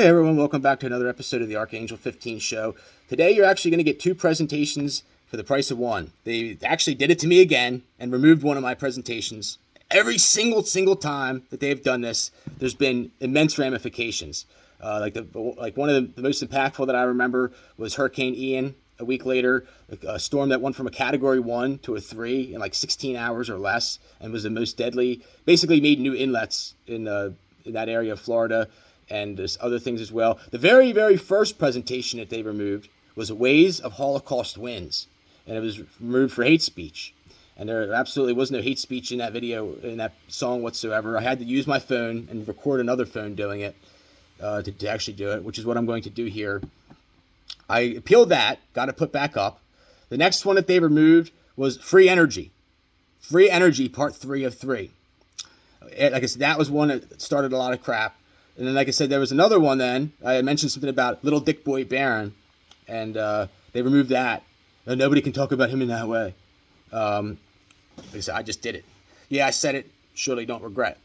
Hey everyone, welcome back to another episode of the AA15 show. Today you're actually going to get two presentations for the price of one. They actually did it to me again and removed one of my presentations. Every single time that they've done this, there's been immense ramifications. One of the most impactful that I remember was Hurricane Ian. A week later, a storm that went from a Category 1 to a 3 in like 16 hours or less, and was the most deadly. Basically made new inlets in that area of Florida, and there's other things as well. The very first presentation that they removed was Ways of Holocaust Wins, and it was removed for hate speech. And there absolutely was no hate speech in that video, in that song whatsoever. I had to use my phone and record another phone doing it to actually do it, which is what I'm going to do here. I appealed that, got it put back up. The next one that they removed was Free Energy. Free Energy, part 3 of 3. Like I said, that was one that started a lot of crap. And then, like I said, there was another one then. I had mentioned something about Little Dick Boy Barron, and they removed that. Nobody can talk about him in that way. Like I said, I just did it. Yeah, I said it. Surely don't regret.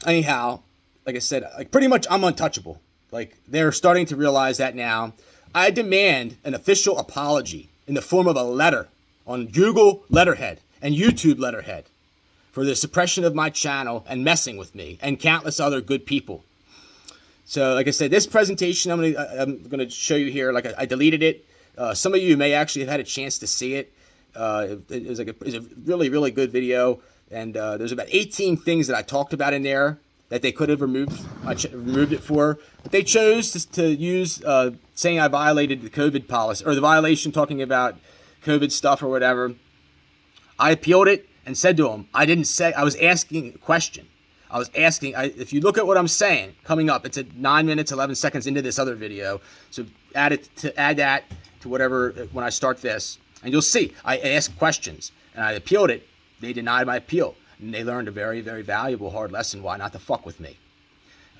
Anyhow, like I said, pretty much I'm untouchable. Like, they're starting to realize that now. I demand an official apology in the form of a letter on Google letterhead and YouTube letterhead for the suppression of my channel and messing with me and countless other good people. So, like I said, this presentation I'm gonna show you here. Like, I deleted it. Some of you may actually have had a chance to see it. It was a really good video, and there's about 18 things that I talked about in there that they could have removed it for, but they chose to use saying I violated the COVID policy, or the violation talking about COVID stuff or whatever. I appealed it and said to them, I didn't say, I was asking a question. I was asking, if you look at what I'm saying coming up, it's at 9 minutes, 11 seconds into this other video. So add that to whatever, when I start this, and you'll see, I asked questions and I appealed it. They denied my appeal. And they learned a very valuable, hard lesson why not to fuck with me.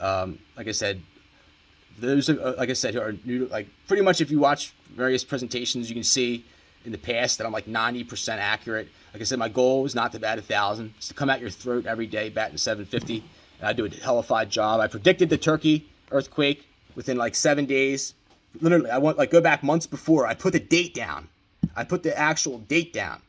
Like I said, those are, like I said, are new. Like, pretty much if you watch various presentations, you can see in the past that I'm like 90% accurate. Like I said, my goal is not to bat 1,000. It's to come out your throat every day batting 750. And I do a hellified job. I predicted the Turkey earthquake within like 7 days. Literally, go back months before. I put the date down. I put the actual date down.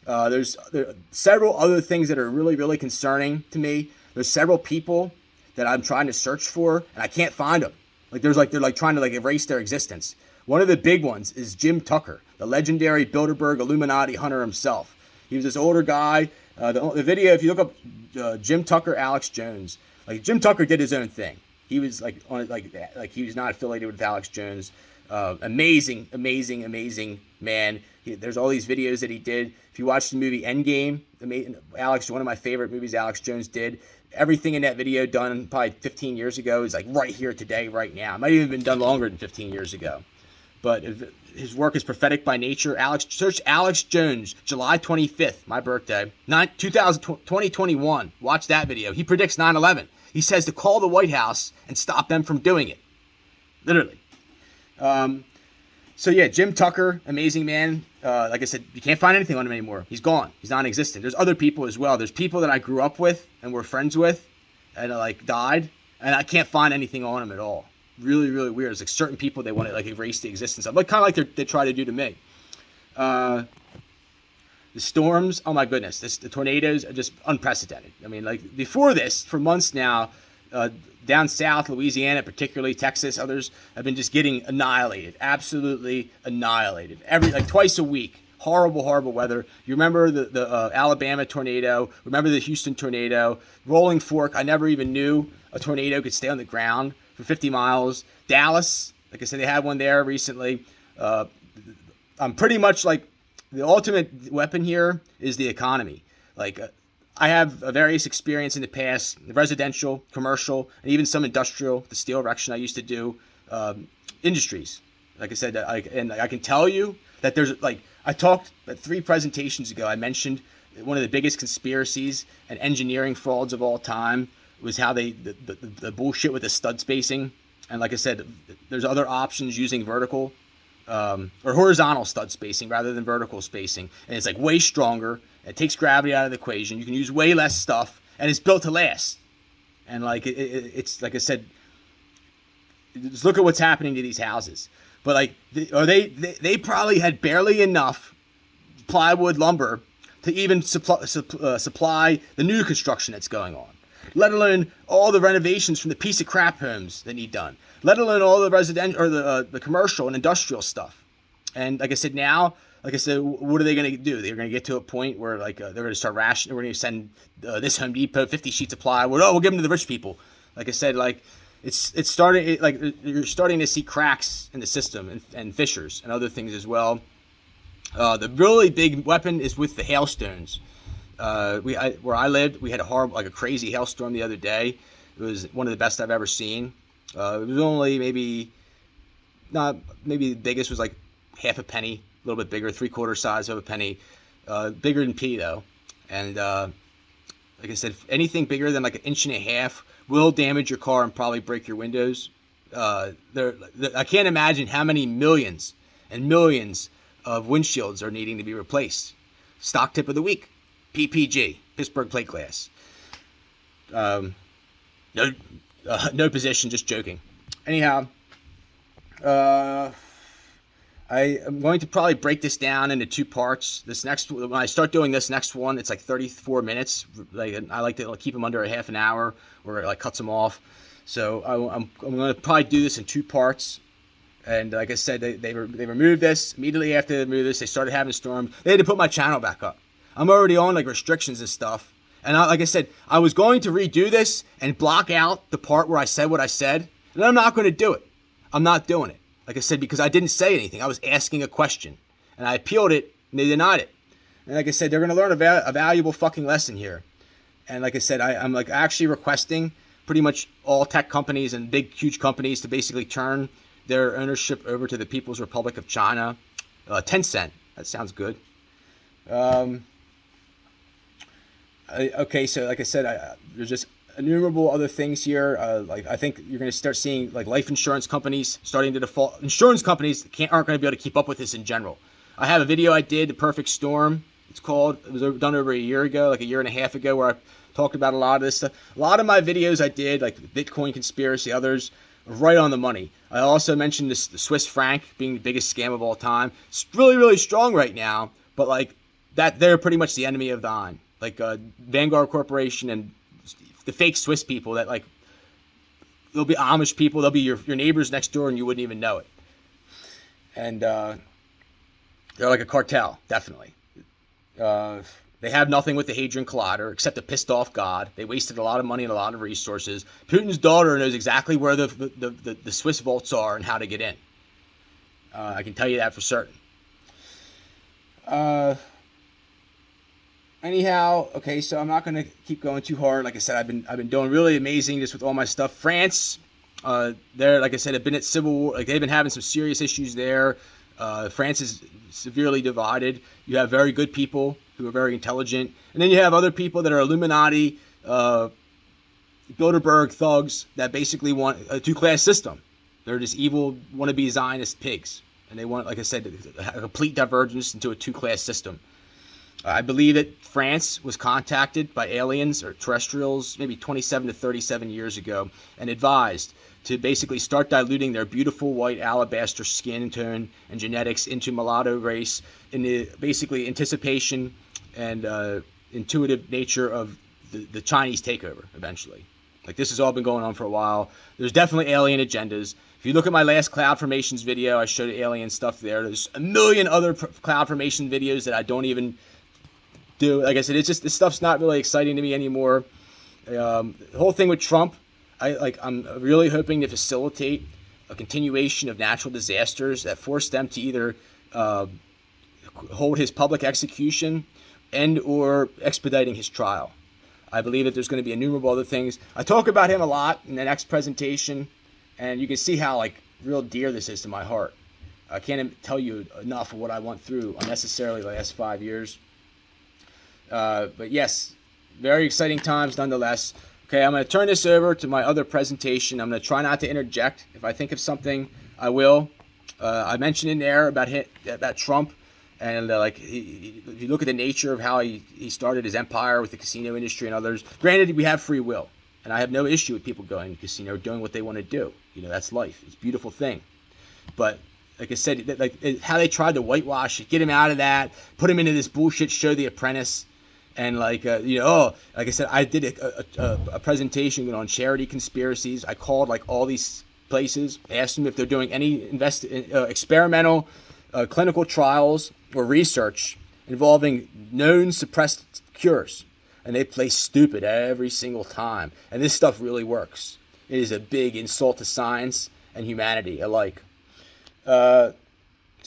There are several other things that are really concerning to me. There's several people that I'm trying to search for, and I can't find them. They're trying to erase their existence. One of the big ones is Jim Tucker, the legendary Bilderberg Illuminati hunter himself. He was this older guy. The video, if you look up Jim Tucker, Alex Jones, Jim Tucker did his own thing. He was he was not affiliated with Alex Jones. Amazing man. There's all these videos that he did. If you watch the movie Endgame, one of my favorite movies Alex Jones did, everything in that video done probably 15 years ago is like right here today, right now. It might have even been done longer than 15 years ago. But his work is prophetic by nature. Search Alex Jones, July 25th, my birthday, 2021. Watch that video. He predicts 9/11. He says to call the White House and stop them from doing it. Literally. So yeah, Jim Tucker, amazing man. Like I said, you can't find anything on him anymore. He's gone. He's non-existent. There's other people as well. There's people that I grew up with and were friends with and died, and I can't find anything on him at all. Really weird. It's like certain people they want to erase the existence of, kind of like they try to do to me. The storms, oh my goodness, the tornadoes are just unprecedented. I mean, before this, for months now, down south, Louisiana, particularly Texas, others have been just getting annihilated, absolutely annihilated. Twice a week, horrible weather. You remember the Alabama tornado? Remember the Houston tornado? Rolling Fork, I never even knew a tornado could stay on the ground for 50 miles. Dallas, like I said, they had one there recently. I'm pretty much the ultimate weapon here is the economy. I have a various experience in the past, residential, commercial, and even some industrial, the steel erection I used to do, industries. Like I said, and I can tell you that there's, I talked 3 presentations ago, I mentioned one of the biggest conspiracies and engineering frauds of all time was how the bullshit with the stud spacing. And like I said, there's other options using vertical or horizontal stud spacing rather than vertical spacing. And it's way stronger. It takes gravity out of the equation. You can use way less stuff, and it's built to last. And like it's like I said, just look at what's happening to these houses. But like, they probably had barely enough plywood lumber to even supply the new construction that's going on, let alone all the renovations from the piece of crap homes that need done, let alone all the residential or the commercial and industrial stuff. And like I said, now, like I said, what are they going to do? They're going to get to a point where like they're going to start rationing. We're going to send this Home Depot 50 sheets of plywood. Oh, we'll give them to the rich people. Like I said, like it's starting. Like you're starting to see cracks in the system and fissures and other things as well. The really big weapon is with the hailstones. Where I lived, we had a crazy hailstorm the other day. It was one of the best I've ever seen. It was only maybe the biggest was like half a penny, a little bit bigger, 3/4 size of a penny, bigger than pea though. And like I said, anything bigger than like 1.5 inches will damage your car and probably break your windows. I can't imagine how many millions and millions of windshields are needing to be replaced. Stock tip of the week, PPG, Pittsburgh plate glass. No position, just joking. Anyhow, I am going to probably break this down into 2 parts. When I start doing this next one, it's like 34 minutes. Like I like to keep them under a half an hour, or it like cuts them off. So I'm going to probably do this in 2 parts. And like I said, they removed this immediately after they removed this. They started having storms. They had to put my channel back up. I'm already on like restrictions and stuff. And like I said, I was going to redo this and block out the part where I said what I said, and I'm not going to do it. I'm not doing it. Like I said, because I didn't say anything. I was asking a question, and I appealed it, and they denied it. And like I said, they're going to learn a valuable fucking lesson here. And like I said, I'm like actually requesting pretty much all tech companies and big, huge companies to basically turn their ownership over to the People's Republic of China. Tencent. That sounds good. Okay, so like I said, there's just innumerable other things here. Like I think you're going to start seeing like life insurance companies starting to default. Insurance companies aren't going to be able to keep up with this in general. I have a video I did, The Perfect Storm. It's called. It was done over a year ago, like a year and a half ago, where I talked about a lot of this stuff. A lot of my videos I did, like the Bitcoin conspiracy, others, are right on the money. I also mentioned the Swiss franc being the biggest scam of all time. It's really, really strong right now, but like that, they're pretty much the enemy of thine. Like Vanguard Corporation and the fake Swiss people that like, they'll be Amish people, they'll be your neighbors next door and you wouldn't even know it. And they're like a cartel, definitely. They have nothing with the Hadron Collider except a pissed off God. They wasted a lot of money and a lot of resources. Putin's daughter knows exactly where the Swiss vaults are and how to get in. I can tell you that for certain. Anyhow, okay, so I'm not going to keep going too hard. Like I said, I've been doing really amazing just with all my stuff. France, they're, like I said, have been at civil war. Like they've been having some serious issues there. France is severely divided. You have very good people who are very intelligent, and then you have other people that are Illuminati, Bilderberg thugs that basically want a 2-class system. They're just evil, wannabe Zionist pigs, and they want, like I said, a complete divergence into a 2-class system. I believe that France was contacted by aliens or terrestrials maybe 27 to 37 years ago and advised to basically start diluting their beautiful white alabaster skin tone and genetics into mulatto race in the basically anticipation and intuitive nature of the Chinese takeover eventually. Like this has all been going on for a while. There's definitely alien agendas. If you look at my last cloud formations video, I showed alien stuff there. There's a million other cloud formation videos that I don't even do. Like I said, it's just, this stuff's not really exciting to me anymore. The whole thing with Trump, I'm really hoping to facilitate a continuation of natural disasters that force them to either hold his public execution and or expediting his trial. I believe that there's going to be innumerable other things. I talk about him a lot in the next presentation, and you can see how like real dear this is to my heart. I can't tell you enough of what I went through unnecessarily the last 5 years. But yes, very exciting times nonetheless. Okay, I'm going to turn this over to my other presentation. I'm going to try not to interject. If I think of something, I will. I mentioned in there about Trump, and if you look at the nature of how he started his empire with the casino industry and others. Granted, we have free will, And I have no issue with people going to the casino, doing what they want to do. That's life. It's a beautiful thing. But like I said, how they tried to whitewash it, get him out of that, put him into this bullshit show, The Apprentice. And like I said, I did a presentation on charity conspiracies. I called like all these places, asked them if they're doing any experimental clinical trials or research involving known suppressed cures. And they play stupid every single time. And this stuff really works. It is a big insult to science and humanity alike. So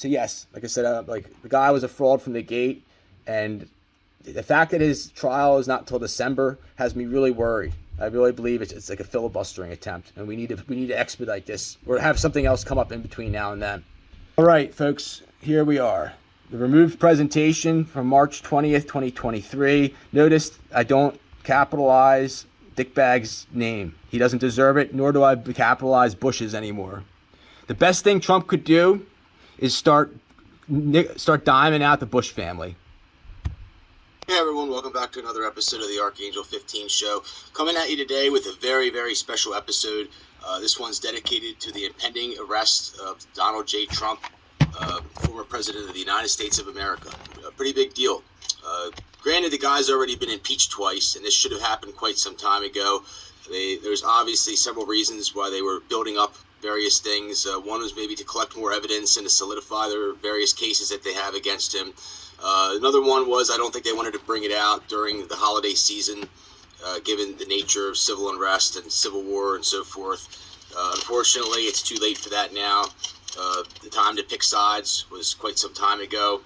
yes, like I said, the guy was a fraud from the gate, and the fact that his trial is not till December has me really worried. I really believe it's like a filibustering attempt, and we need to expedite this or have something else come up in between now and then. All right, folks, here we are. The removed presentation from March 20th, 2023. Notice I don't capitalize Dickbag's name. He doesn't deserve it, nor do I capitalize Bush's anymore. The best thing Trump could do is start diming out the Bush family. Hey everyone, welcome back to another episode of the Archangel 15 show. Coming at you today with a very, very special episode. This one's dedicated to the impending arrest of Donald J. Trump, former president of the United States of America. A pretty big deal. Granted, the guy's already been impeached twice, and this should have happened quite some time ago. There's obviously several reasons why they were building up various things. One was maybe to collect more evidence and to solidify their various cases that they have against him. Another one was I don't think they wanted to bring it out during the holiday season, given the nature of civil unrest and civil war and so forth. Unfortunately, it's too late for that now. The time to pick sides was quite some time ago.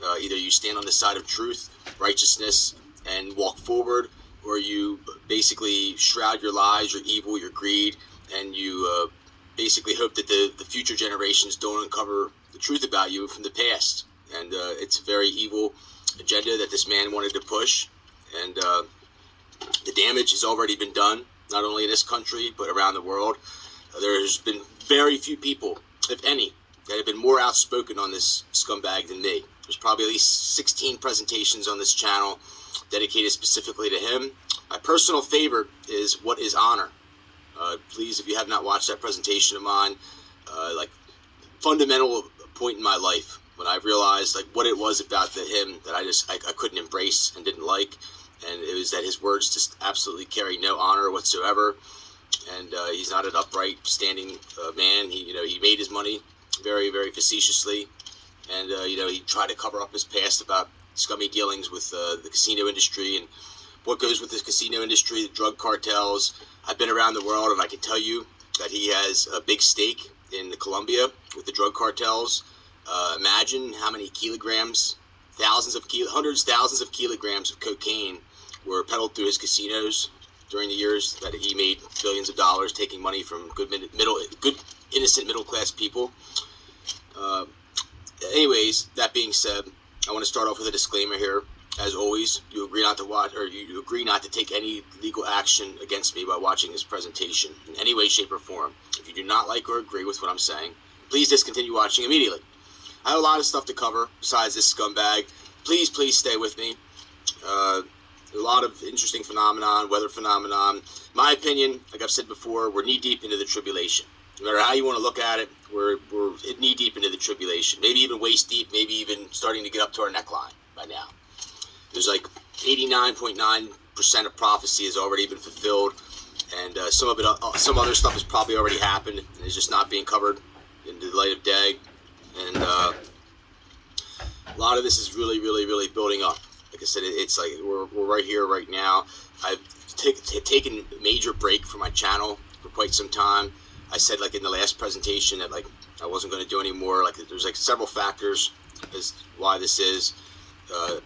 Either you stand on the side of truth, righteousness, and walk forward, or you basically shroud your lies, your evil, your greed, and you basically hope that the future generations don't uncover the truth about you from the past. And it's a very evil agenda that this man wanted to push. And the damage has already been done, not only in this country, but around the world. There's been very few people, if any, that have been more outspoken on this scumbag than me. There's probably at least 16 presentations on this channel dedicated specifically to him. My personal favorite is What is Honor? Please, if you have not watched that presentation of mine, fundamental point in my life when I realized what it was about him that I couldn't embrace and didn't like, and it was that his words just absolutely carry no honor whatsoever, and he's not an upright, standing man. He made his money very, very facetiously, and he tried to cover up his past about scummy dealings with the casino industry and what goes with this casino industry, the drug cartels. I've been around the world, and I can tell you that he has a big stake in Colombia with the drug cartels. Imagine how many kilograms, hundreds, thousands of kilograms of cocaine were peddled through his casinos during the years that he made billions of dollars, taking money from good innocent middle-class people. Anyways, that being said, I want to start off with a disclaimer here. As always, you agree not to watch, or you agree not to take any legal action against me by watching this presentation in any way, shape, or form. If you do not like or agree with what I'm saying, please discontinue watching immediately. I have a lot of stuff to cover besides this scumbag. Please stay with me. A lot of interesting phenomenon, weather phenomenon. My opinion, like I've said before, we're knee-deep into the tribulation. No matter how you want to look at it, we're knee-deep into the tribulation. Maybe even waist-deep, maybe even starting to get up to our neckline by now. There's 89.9% of prophecy has already been fulfilled, and some other stuff has probably already happened and is just not being covered in the light of day. And a lot of this is really, really, really building up. Like I said, it's like we're right here, right now. I've taken a major break from my channel for quite some time. I said in the last presentation that I wasn't going to do any more. There's several factors as why this is.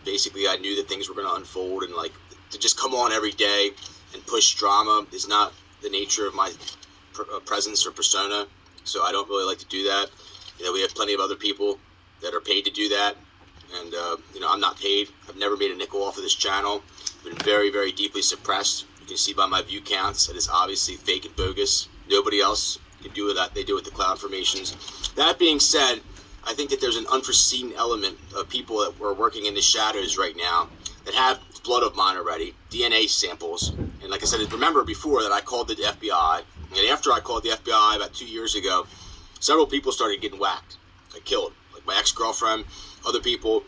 Basically, I knew that things were going to unfold, and to just come on every day and push drama is not the nature of my presence or persona. So I don't really like to do that. We have plenty of other people that are paid to do that, and I'm not paid. I've never made a nickel off of this channel. I've been very, very deeply suppressed. You can see by my view counts that it's obviously fake and bogus. Nobody else can do that. They do it with the cloud formations. That being said, I think that there's an unforeseen element of people that are working in the shadows right now that have blood of mine already, DNA samples, and And like I said, remember before that I called the FBI, and after I called the FBI about 2 years ago, several people started getting whacked, like killed. Like my ex-girlfriend, other people,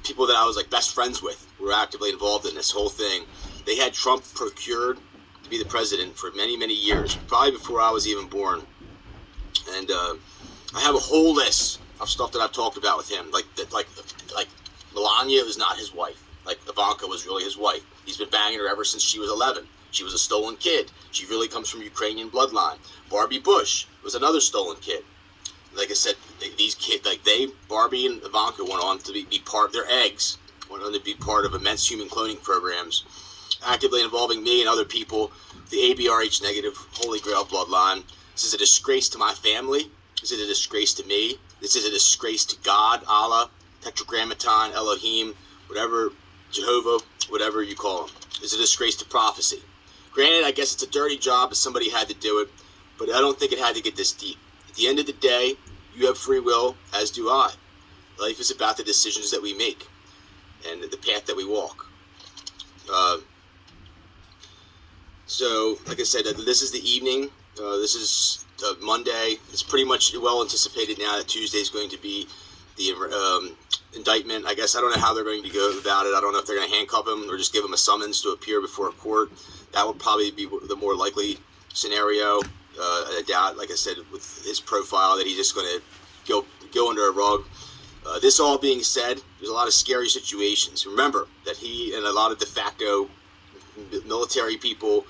people that I was like best friends with were actively involved in this whole thing. They had Trump procured to be the president for many, many years, probably before I was even born. And I have a whole list of stuff that I've talked about with him, like Melania is not his wife. Like Ivanka was really his wife. He's been banging her ever since she was 11. She was a stolen kid. She really comes from Ukrainian bloodline. Barbie Bush was another stolen kid. Like I said, these kids, Barbie and Ivanka went on to be part, their eggs went on to be part of immense human cloning programs, actively involving me and other people, the ABRH negative Holy Grail bloodline. This is a disgrace to my family. This is a disgrace to me. This is a disgrace to God, Allah, Tetragrammaton, Elohim, whatever, Jehovah, whatever you call them. It's a disgrace to prophecy. Granted, I guess it's a dirty job, but somebody had to do it, but I don't think it had to get this deep. At the end of the day, you have free will, as do I. Life is about the decisions that we make and the path that we walk. So, like I said, this is the evening. This is Monday. It's pretty much well anticipated now that Tuesday is going to be the indictment. I guess I don't know how they're going to go about it. I don't know if they're going to handcuff him or just give him a summons to appear before a court. That would probably be the more likely scenario. I doubt, like I said, with his profile, that he's just going to go under a rug. This all being said, there's a lot of scary situations. Remember that he and a lot of de facto military people,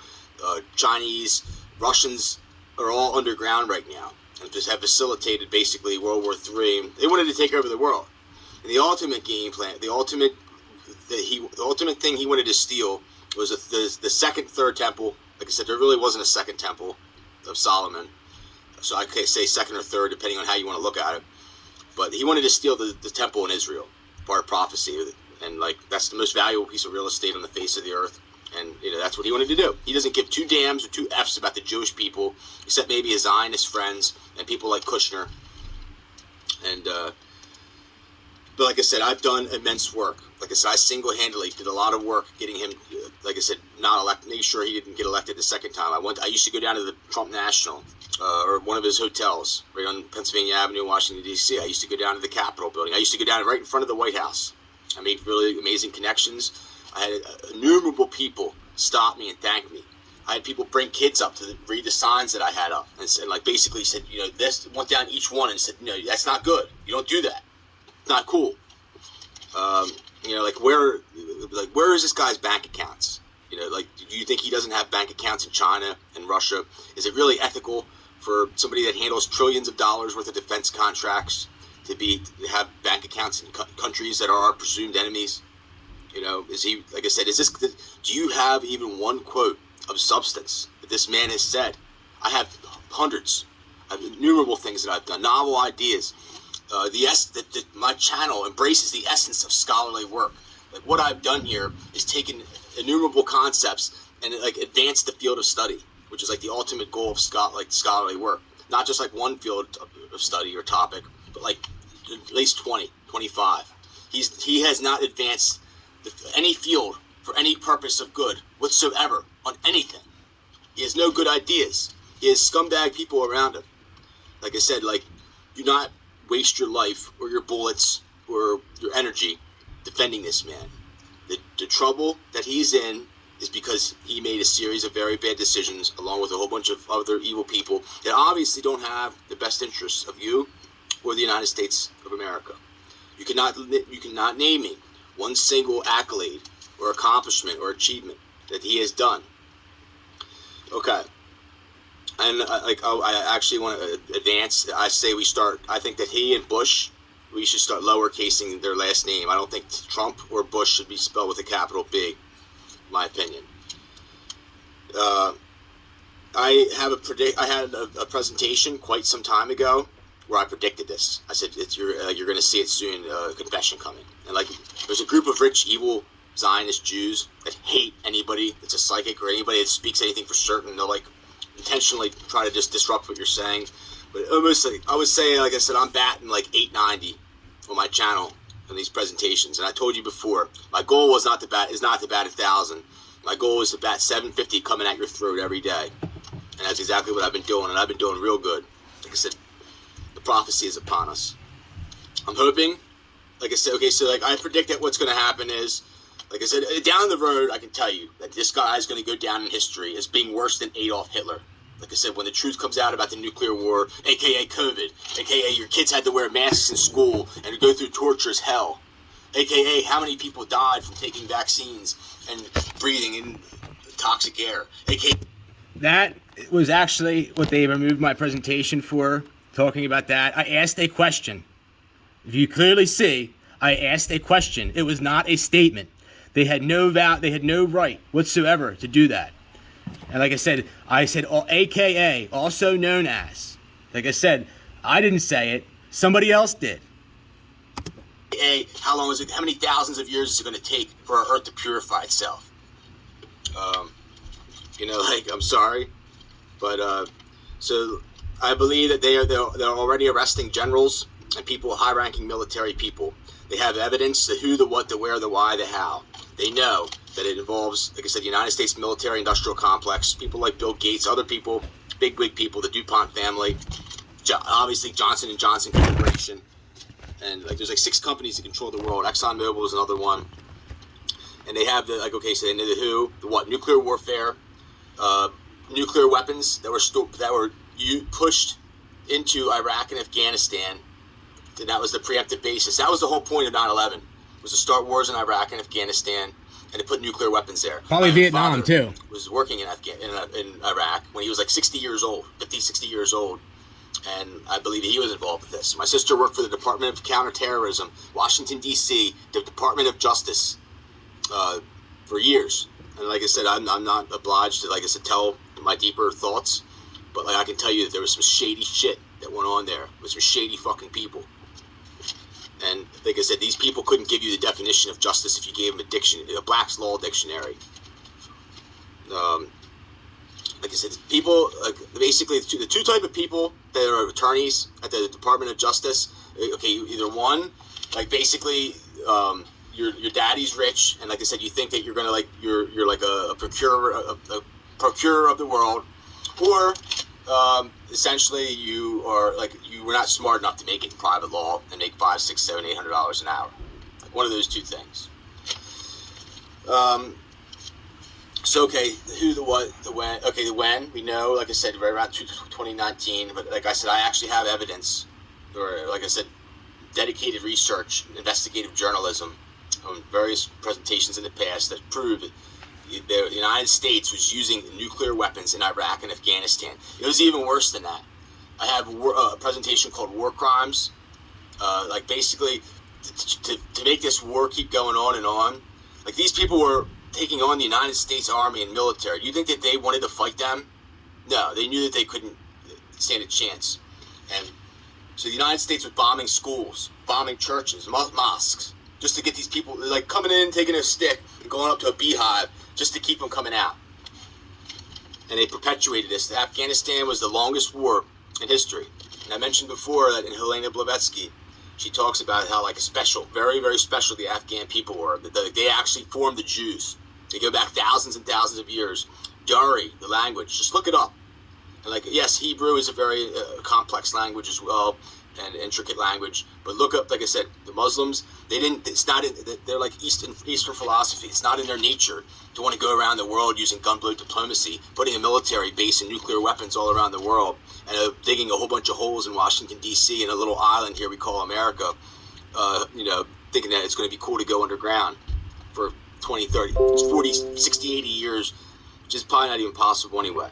Chinese, Russians, are all underground right now and just have facilitated basically World War III. They wanted to take over the world. And the ultimate game plan, the ultimate thing he wanted to steal was the second, third temple. Like I said, there really wasn't a second temple of Solomon. So I could say second or third, depending on how you want to look at it. But he wanted to steal the temple in Israel, part of prophecy. And like that's the most valuable piece of real estate on the face of the earth. And that's what he wanted to do. He doesn't give two dams or two Fs about the Jewish people, except maybe his Zionist friends and people like Kushner. And but like I said, I've done immense work. Like I said, I single-handedly did a lot of work getting him, like I said, not elected. Make sure he didn't get elected the second time. I used to go down to the Trump National or one of his hotels right on Pennsylvania Avenue, Washington D.C. I used to go down to the Capitol building. I used to go down right in front of the White House. I made really amazing connections. I had innumerable people stop me and thank me. I had people bring kids up to read the signs that I had up and said, like, basically said, this went down each one and said, that's not good. You don't do that. It's not cool. Where is this guy's bank accounts? Do you think he doesn't have bank accounts in China and Russia? Is it really ethical for somebody that handles trillions of dollars worth of defense contracts to have bank accounts in countries that are our presumed enemies? Is he, like I said, do you have even one quote of substance that this man has said? I have hundreds. I have innumerable things that I've done, novel ideas. My channel embraces the essence of scholarly work. Like what I've done here is taken innumerable concepts and advanced the field of study, which is like the ultimate goal of scholarly work. Not just like one field of study or topic, but like at least 20, 25. He has not advanced any field for any purpose of good whatsoever on anything. He has no good ideas. He has scumbag people around him. Like I said, do not waste your life or your bullets or your energy defending this man. The trouble that he's in is because he made a series of very bad decisions along with a whole bunch of other evil people that obviously don't have the best interests of you or the United States of America. You cannot name me one single accolade or accomplishment or achievement that he has done. Okay. And I actually want to advance. I think that he and Bush, we should start lowercasing their last name. I don't think Trump or Bush should be spelled with a capital B, in my opinion. I had a presentation quite some time ago where I predicted this. I said, you're going to see it soon, confession coming. And there's a group of rich, evil Zionist Jews that hate anybody that's a psychic or anybody that speaks anything for certain. They'll intentionally try to just disrupt what you're saying. But almost I would say, like I said, I'm batting 890 on my channel in these presentations. And I told you before, my goal is not to bat 1,000. My goal is to bat 750 coming at your throat every day. And that's exactly what I've been doing, and I've been doing real good. Like I said, the prophecy is upon us. I'm hoping, like I said, okay, so like I predict that what's going to happen is, like I said, down the road, I can tell you that this guy is going to go down in history as being worse than Adolf Hitler. Like I said, when the truth comes out about the nuclear war, a.k.a. COVID, a.k.a. your kids had to wear masks in school and go through torture as hell, a.k.a. how many people died from taking vaccines and breathing in toxic air, a.k.a. That was actually what they removed my presentation for, talking about that. I asked a question. If you clearly see, I asked a question. It was not a statement. They had no right whatsoever to do that. And like I said, AKA, also known as. Like I said, I didn't say it. Somebody else did. How long is it? How many thousands of years is it going to take for our Earth to purify itself? I'm sorry, but so I believe that they're already arresting generals and people, high-ranking military people. They have evidence: the who, the what, the where, the why, the how. They know that it involves, like I said, the United States military-industrial complex, people like Bill Gates, other people, bigwig people, the DuPont family, obviously Johnson & Johnson Corporation, and like there's like 6 companies that control the world. ExxonMobil is another one, and they have so they know the who, the what, nuclear warfare, nuclear weapons that were pushed into Iraq and Afghanistan. And that was the preemptive basis. That was the whole point of 9/11, was to start wars in Iraq and Afghanistan and to put nuclear weapons there. Probably Vietnam too. Was working in Iraq when he was like 60 years old, 60 years old, and I believe he was involved with this. My sister worked for the Department of Counterterrorism, Washington D.C., the Department of Justice, for years. And like I said, I'm not obliged to, like I said, tell my deeper thoughts, but like I can tell you that there was some shady shit that went on there with some shady fucking people. And like I said, these people couldn't give you the definition of justice if you gave them a Black's Law dictionary. Like I said, people, basically the two type of people that are attorneys at the Department of Justice. Okay, either one, like basically, your daddy's rich, and like I said, you think that you're gonna you're like a procurer of the world, or essentially you were not smart enough to make it in private law and make $500, $600, $700, $800 an hour. Like one of those two things. So okay, the who, the what, the when. Okay, the when, we know, like I said, right around 2019. But like I said, I actually have evidence, or like I said, dedicated research, investigative journalism on various presentations in the past that prove that the United States was using nuclear weapons in Iraq and Afghanistan. It was even worse than that. I have a presentation called War Crimes. Like basically, to make this war keep going on and on. Like these people were taking on the United States Army and military. Do you think that they wanted to fight them? No, they knew that they couldn't stand a chance. And so the United States was bombing schools, bombing churches, mosques, just to get these people, like coming in, taking a stick, and going up to a beehive, just to keep them coming out. And they perpetuated this. Afghanistan was the longest war in history. And I mentioned before that in Helena Blavatsky, she talks about how special, very, very special the Afghan people were. They actually formed the Jews. They go back thousands and thousands of years. Dari, the language, just look it up. And yes, Hebrew is a very complex language as well, and intricate language. But look up, like I said, the Muslims, they're like Eastern philosophy. It's not in their nature to want to go around the world using gunboat diplomacy, putting a military base and nuclear weapons all around the world, and digging a whole bunch of holes in Washington, D.C., in a little island here we call America, thinking that it's going to be cool to go underground for 20, 30, 40, 60, 80 years, which is probably not even possible anyway.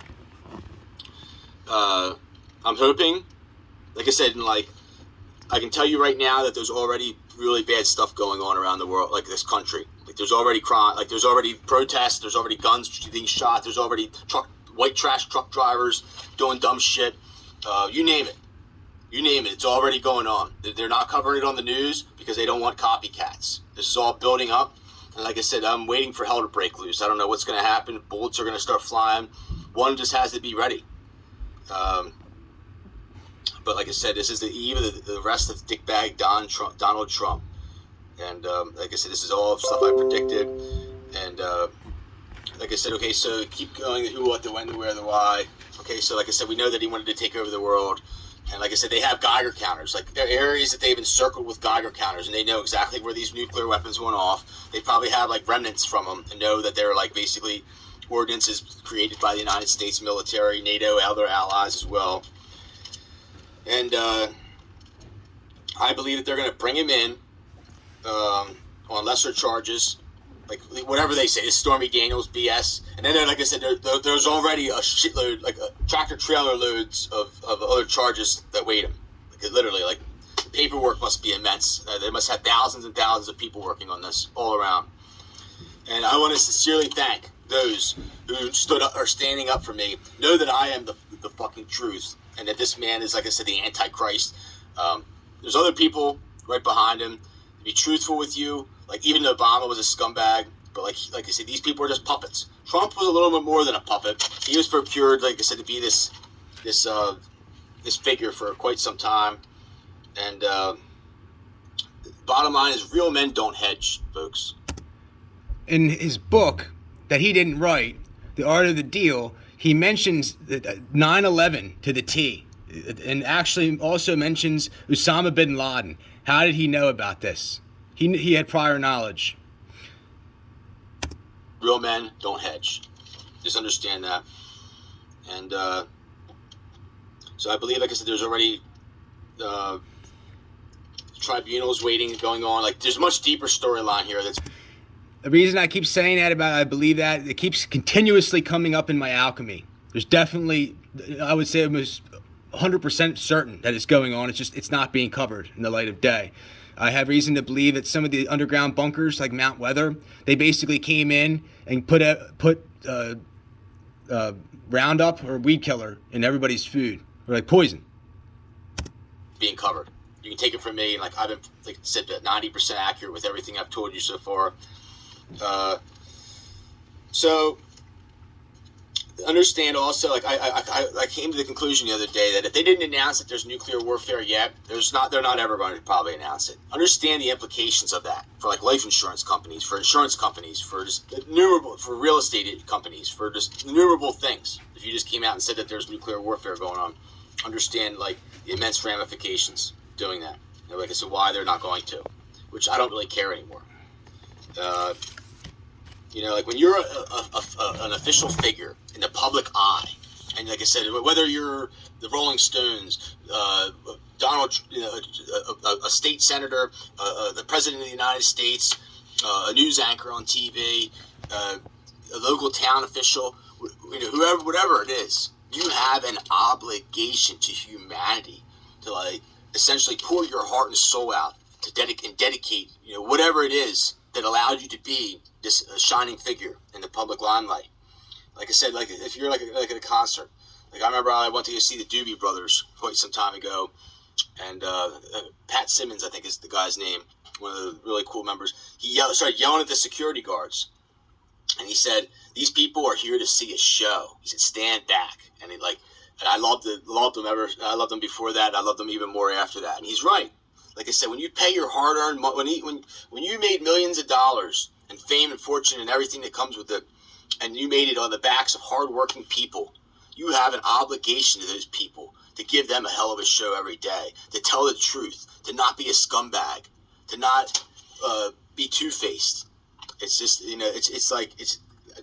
I'm hoping, like I said, I can tell you right now that there's already really bad stuff going on around the world, like this country. There's already crime, there's already protests, there's already guns being shot, there's already white trash truck drivers doing dumb shit. You name it. It's already going on. They're not covering it on the news because they don't want copycats. This is all building up. And like I said, I'm waiting for hell to break loose. I don't know what's going to happen. Bullets are going to start flying. One just has to be ready. But like I said, this is the eve of the rest of dickbag Donald Trump. And like I said, this is all stuff I predicted. And like I said, okay, so keep going, the who, what, the when, the where, the why. Okay, so like I said, we know that he wanted to take over the world. And like I said, they have Geiger counters. Like, there are areas that they've encircled with Geiger counters, and they know exactly where these nuclear weapons went off. They probably have, like, remnants from them and know that they're, like, basically ordinances created by the United States military, NATO, other allies as well. And I believe that they're going to bring him in on lesser charges, like whatever they say, it's Stormy Daniels BS. And then, like I said, there's already a shitload, like tractor trailer loads of other charges that wait him. Like, literally, like, the paperwork must be immense. They must have thousands and thousands of people working on this all around. And I want to sincerely thank those who stood up, are standing up for me. Know that I am the fucking truth, and that this man is, like I said, the Antichrist. There's other people right behind him to be truthful with you. Like, even Obama was a scumbag, but like I said, these people are just puppets. Trump was a little bit more than a puppet. He was procured, like I said, to be this figure for quite some time. And bottom line is, real men don't hedge, folks. In his book that he didn't write, The Art of the Deal, he mentions 9/11 to the T, and actually also mentions Osama bin Laden. How did he know about this? He had prior knowledge. Real men don't hedge. Just understand that. And so I believe, like I said, there's already tribunals waiting, going on. Like, there's a much deeper storyline here. That's the reason I keep saying that about, I believe that it keeps continuously coming up in my alchemy. There's definitely, I would say almost 100% certain that it's going on. It's just, it's not being covered in the light of day. I have reason to believe that some of the underground bunkers, like Mount Weather, they basically came in and put Roundup or weed killer in everybody's food, or like poison. Being covered. You can take it from me, and like I've been, like I said, 90% accurate with everything I've told you so far. So understand also, like I came to the conclusion the other day that if they didn't announce that there's nuclear warfare yet, they're not ever going to probably announce it. Understand the implications of that for, like, life insurance companies, for insurance companies, for just innumerable, for real estate companies, for just innumerable things. If you just came out and said that there's nuclear warfare going on, understand, like, the immense ramifications doing that. And like I said, why they're not going to, which I don't really care anymore. You know, like, when you're an official figure in the public eye, and like I said, whether you're the Rolling Stones, Donald, a state senator, the president of the United States, a news anchor on TV, a local town official, you know, whoever, whatever it is, you have an obligation to humanity to, like, essentially pour your heart and soul out to dedicate, you know, whatever it is that allowed you to be this shining figure in the public limelight. Like I said, like, if you're like at a concert, like, I remember I went to go see the Doobie Brothers quite some time ago, and Pat Simmons, I think is the guy's name, one of the really cool members. He started yelling at the security guards, and he said, "These people are here to see a show." He said, "Stand back." And he, like, and I loved them before that. I loved them even more after that. And he's right. Like I said, when you pay your hard-earned money, when you made millions of dollars and fame and fortune and everything that comes with it, and you made it on the backs of hard-working people, you have an obligation to those people to give them a hell of a show every day, to tell the truth, to not be a scumbag, to not be two-faced. It's just, you know, it's like,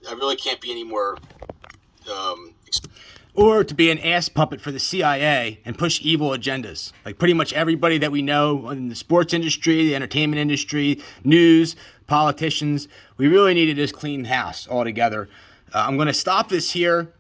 I really can't be any more or to be an ass puppet for the CIA and push evil agendas. Like, pretty much everybody that we know in the sports industry, the entertainment industry, news, politicians, we really need to just clean house altogether. I'm going to stop this here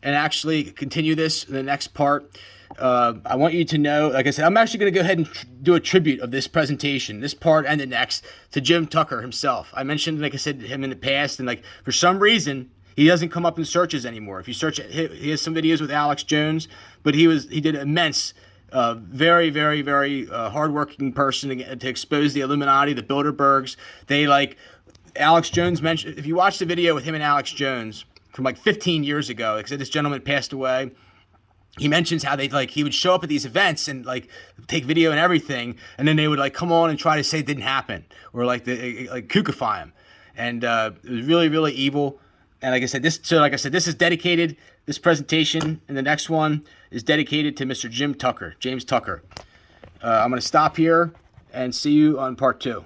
and actually continue this in the next part. I want you to know, like I said, I'm actually going to go ahead and do a tribute of this presentation, this part and the next, to Jim Tucker himself. I mentioned, like I said, him in the past, and, like, for some reason, he doesn't come up in searches anymore. If you search it, he has some videos with Alex Jones, but he did immense, very, very, very hardworking person to expose the Illuminati, the Bilderbergs. They, like, Alex Jones mentioned, if you watch the video with him and Alex Jones from like 15 years ago, like I said, this gentleman passed away. He mentions how he would show up at these events and, like, take video and everything, and then they would, like, come on and try to say it didn't happen, or like kookify him. And it was really, really evil. And like I said, this is dedicated. This presentation and the next one is dedicated to Mr. James Tucker. I'm going to stop here and see you on part 2.